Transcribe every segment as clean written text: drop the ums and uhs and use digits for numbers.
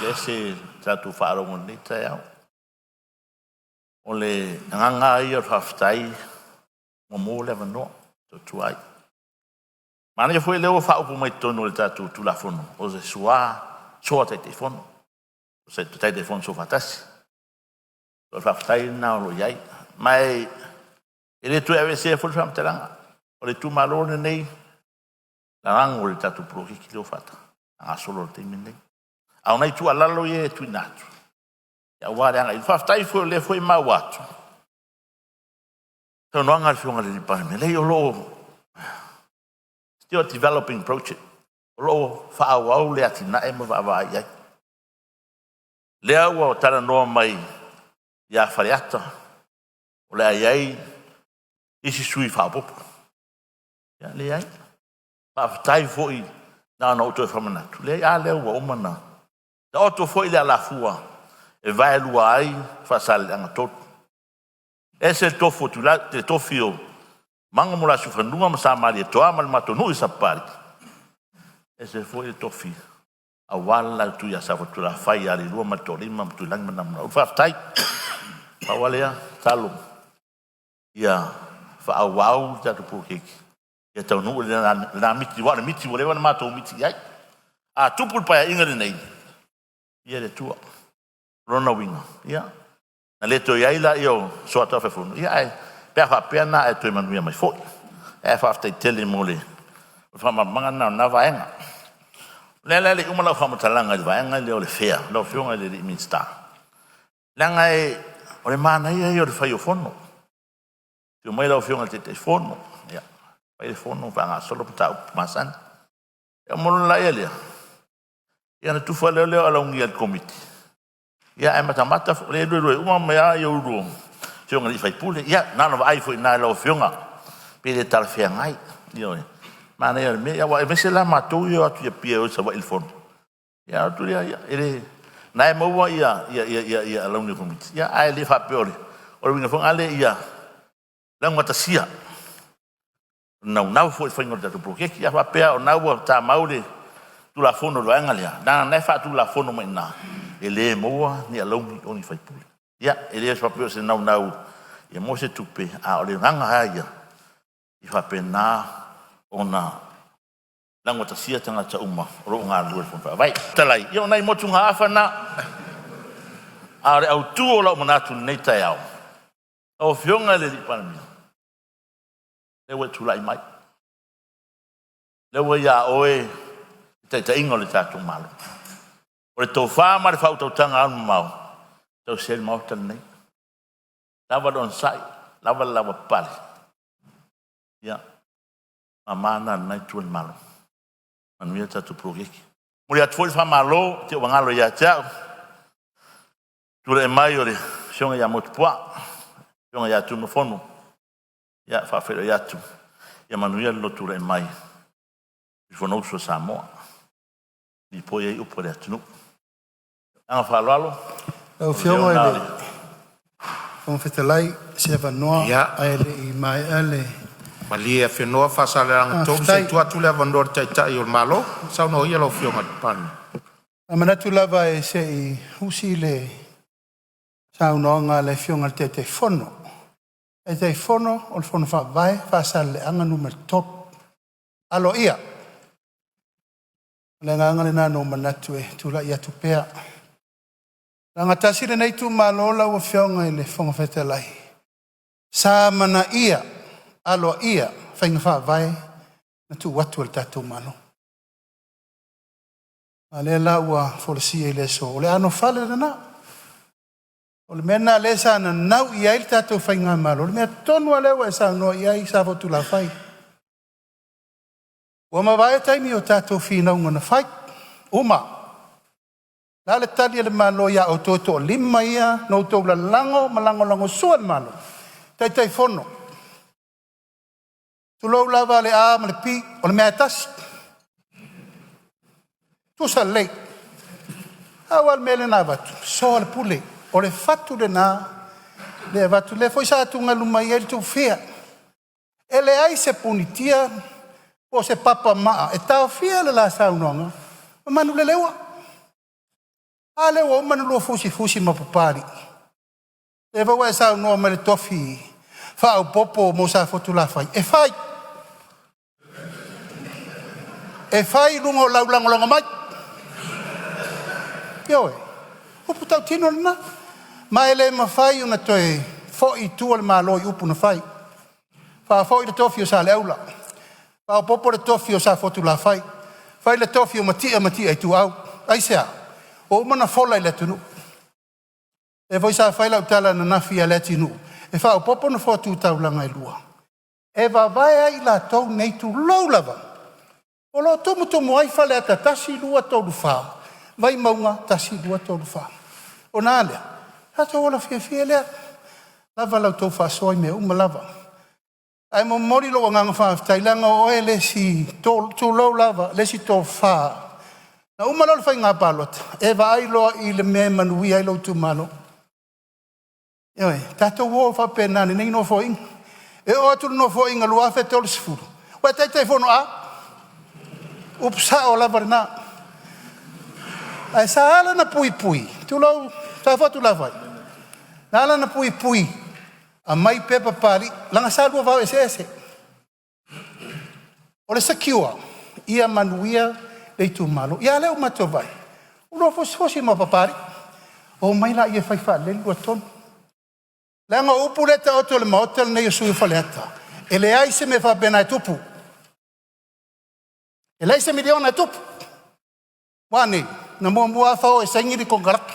ese tatu whaarongo ni tai au. O le nganga i o whaftai mo mo le vano to tuai. Mana ia foi leo whaupu mai tonu le tatu tu la fono. O se sua soa te fono. O se te fono so fatasi. O whaftai na o lo iai. Mai ele tu ave se foi whamteranga. O le tu malone nei. La rango le tatu proki ki leo fata. Anga solo te minei. Au nei tu alalo ye tu natu. Ya wale anga. Il whaftai foi le foi ma watu. Tau noanga le fionga le Palemene. Lei o lo still developing project. O lo whaawau le atina e mo whaawai ai. Lea ua o tara noa mai ia whareata. O le ai ai isi sui whaapopo. Ia le ai. Whaafitai foi na ana oto e whamanatu. Le ai a lea ua omana. Da oto foi le alafua. E vai lua ai whaasale anga totu. Ese tofo tu la te tofio manga mula sufanunga masa Lealalepule mal matonu isapari. Ese foi tofi awala tu ya sa tu la fai ali lua matolima tu lang manamna. Ufaftai awalea talo. Ya fa awau ta tu pukiki. Ya tau nu na miti wa miti wale wana mato miti ai. A tupul pa inga nei. Ya le tua. Rona winga. Ya. Na leto iai la io so ata fa fono. Ia ai pe fa pena e tu manuia mai foi. E fa after tele mole. Fa manga na vaenga. Le uma la fa matalanga de vaenga le o le fea. Lo fionga le minsta. Langa e o le mana ia io le fai o fono. Tu mai lo fionga te fono. Ia. Fai fono fa nga solo pata masan. E mo la ia. Ia na tu fa le ala ungi al committee. Ya e matamata le uma mea yo ru fionga li Faipule ya na no ai foi na lo fionga pe le tal fiangai yo mana ya me ya wa me se la matou yo atu ya pia o sa wa il fon ya tu ya ele na e mo ya la uni komiti ya ai le fa peore o le fon ale ya la ngata sia na foi ngor da pro que ya fa pea o na wa ta maule tu la fono lo angalia na fa tu la fono mai na ele moa ni alongi oni Faipule. Ya, ele es papio se nau e mo se tupe a ole nganga haia. I fa pena ona lango tasia tanga ta uma ro nga lu fo vai. Talai, yo nai mo tunga afana. A re au tu ola manatu nei tai au. O fionga le di Palemia. Le we tu lai mai. Le we ya oe te ingole tatu malo. O le tau whāma le whautautanga anu mau. Tau sel mau tanei. Lava don sai. Lava pale. Ia. Mamana nai tuan malo. Manuia tatu progeki. Muri atu foi whamalo. Te wangalo ia teau. Ture e mai o le. Sionga ia motupua. Sionga ia tu no Fono. Ia whawhero ia tu. Ia manuia lo ture e mai. I Fono uso Samoa. I po iei upo le atunu. Anga whalalo. Au fionga ele. Fong fetalai se vanoa ele I mai ele. Malia whenua whasale ang tōm se tuatu lea vandor tai o malo. Sau no ia lo fionga pan. A manatu lava e se I husi le sau noanga le fionga te Fono. E te Fono o le Fono whawai whasale anga numer top. Alo ia. Le nganga le nano manatu e tula ia tupea. Langa tasire nei tu malola o fionga I le fonga fetalai. Sa mana ia, alo ia, whainga wha vai, na tu watu al tatu malo. A le la ua folisia I le so. O le ano fale na. O le mena le sa na nau ia il tatu whainga malo. O le mea tonu a lewa e sa no ia I sa fotu la whai. Ua mawai taimi o tatu whina unga na whai. Uma. La le tali le malo ia o toto lima ia no to la lango suan malo. Tai Fono. Tu lo lava le a le pi o le metas. Tu sa le. Awal mele na batu. So al pule. O le fatu de na le batu le foi sa tu ngaluma ia tu fia. Ele ai se punitia o se papa ma e ta fia le la sa unonga. Manu le lewa. Ale o mana lua fusi mapapari. E va wa sa no ma le tofi. Fa o popo mo sa fotu la fai. E fai. E fai lungo laulango mai. Yo. O puta tino na. Ma ele ma fai una toe fo I tu al malo I upu na fai. Fa fo I le tofi o sa le aula. Fa o popo le tofi o sa fotu la fai. Fai le tofi o matia ai tu au. Ai sea. O mana fola I le tunu. E voi sa fai lau tala na nafi a le tinu. E fa o popo na fotu tau langa I lua. E va vai ai la tau nei tu lau lava. O lo tomu ai fale ata tasi lua tau fa. Vai maunga tasi lua tau fa. O nā lea. Hata ola fia lea. Lava lau tau fa soi me uma lava. Ai mo mori lo nganga fa tailanga o e le si tu lau lava. Le si tau fa. Na uma lau fai ngā palota. E va ai loa I le me manui ai lau tu malo. Ewe, tato wo fa penani nei no fo inga. E o atu no fo inga lua fe tolu sifuru. Wa tai fono a. Upsa o lava na. Ai sa ala na pui. Tu lau, sa fa tu lava. Na ala na pui. A mai pepa pari, langa sa lua vau ese. O le sakiua, ia manuia le tu malo. Ia leo mato vai. Uno fosi ma papari. O mai la ia fai fa le lua tonu. Langa upu leta oto le maotel nei sui faleta. E le ai se me fa bena tupu. E lei se miliona tupu. Wani, na mua fao e sangiri con garaki.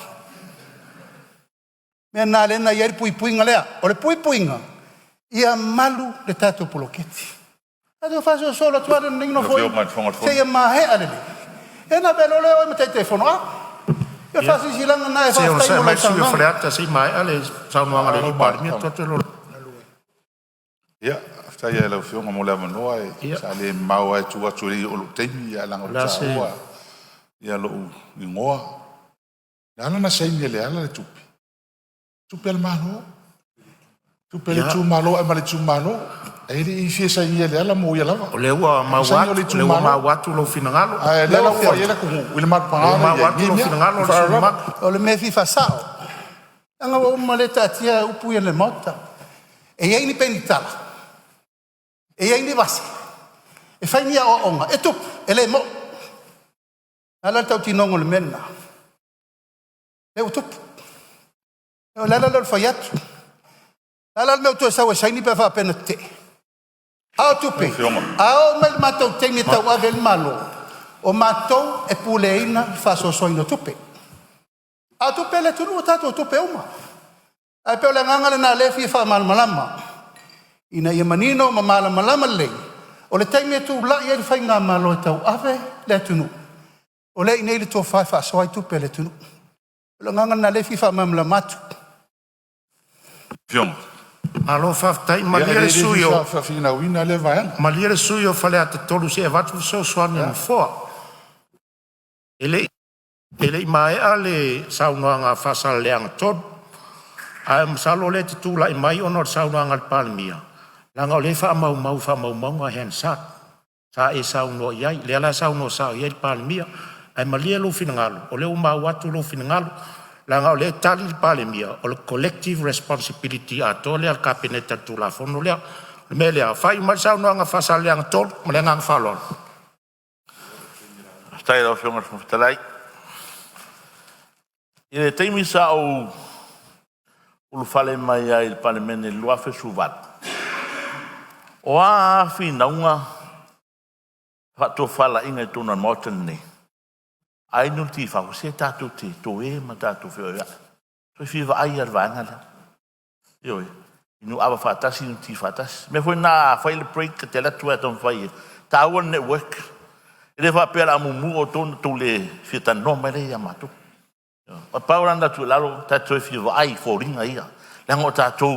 Mea nā lena ieri pui ngalea. O le pui nga. Ia malu le tato poloketi. Tato faso solo tuare nino foi. Se ia mahe alele. E na belo leo e matei telefono a. Ia faso silanga na e fa Se stai mai sui freata si mai ale sa no ngale Palemia toto lo. Ia, stai e Afioga mo le manoa e sa le mau e tua turi o lo temi ia langa o tsaua. Ia lo ingoa. Nana na sei le ala le tupi. Tupi al malo. Tupi le tu malo e male tu malo. E ri fie sa ia le ala mo ia lava. O leua mawatu lo finangalo. Ai le la foi ele com o mat para. Mawatu lo finangalo lo o le me fifa sao. Anga o maleta tia upu ia le mota. E ia ni penitala. E ia ni basi. E fai ni o onga. E tup, ele mo. Ala tau tinongo le mena. E o tup. E o lala lo fai atu. Lala me uto sa o sai ni pe fa pena te. Ao tupe. Ao me matou te ni tau ave malo. O matou e puleina fa so soino tupe. A tupe le tunu tato tupe uma. Ai pe o le nganga na le fi fa malama. Ina ia manino ma malama le. O le taimi tu la ia fai nga malo tau ave le tunu. O le nei le to fa so ai tupe le tunu. Le nganga na le fi fa malama tu. Fiong. Alo faftai maliere suyo. Fa fina wina le vai. Maliere suyo fale ata tolu se vatu so swani na fo. Ele mai ale saunoanga fasal leang tot. Ai salo le tu la mai onor saunoanga Palemia. Langa le fa mau hen sat. Sa e sauno yai le ala sauno sa yai Palemia. Ai malie lo finangalo. O le uma watu lo finangalo. Langa le tali Palemia o le collective responsibility a tole al kabineta tu la Fono le mele fai ma sa no nga fasal yang tol me nga falon Stai lo fiong mo talai. Ile taimi sa o fale mai ai Palemene lua fe suvat. O a fi naunga fa to fala inga tuna moten ni. Ai nu ti fa se tatu ti to e ma tatu fe ya. So fi va ai ar vanga la. Yo. Inu ava fa tasi nu ti fa tas. Me foi na fa il break te la tua ton fai. Ta one network. Ele va pela mumu o ton to le fi ta no me le ya matu. O pauranda tu lalo ta to fi va ai fo ringa ia. La ngo tatu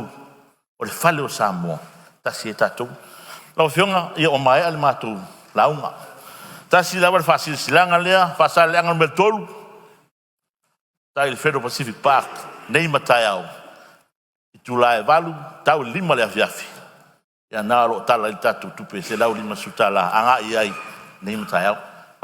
o le fale o samo. Ta si tatu. Lo fionga ia o mai al matu launga. Tasi lawar fasil silanga lea, fasal leangan bertolu. Tai il Federal Pacific Park, nei mataiao. Itu lae valu, tau 5 le Aiafi. Ia naro tala i tatu tupe, se lau 5 sutala, anga i ai, nei mataiao.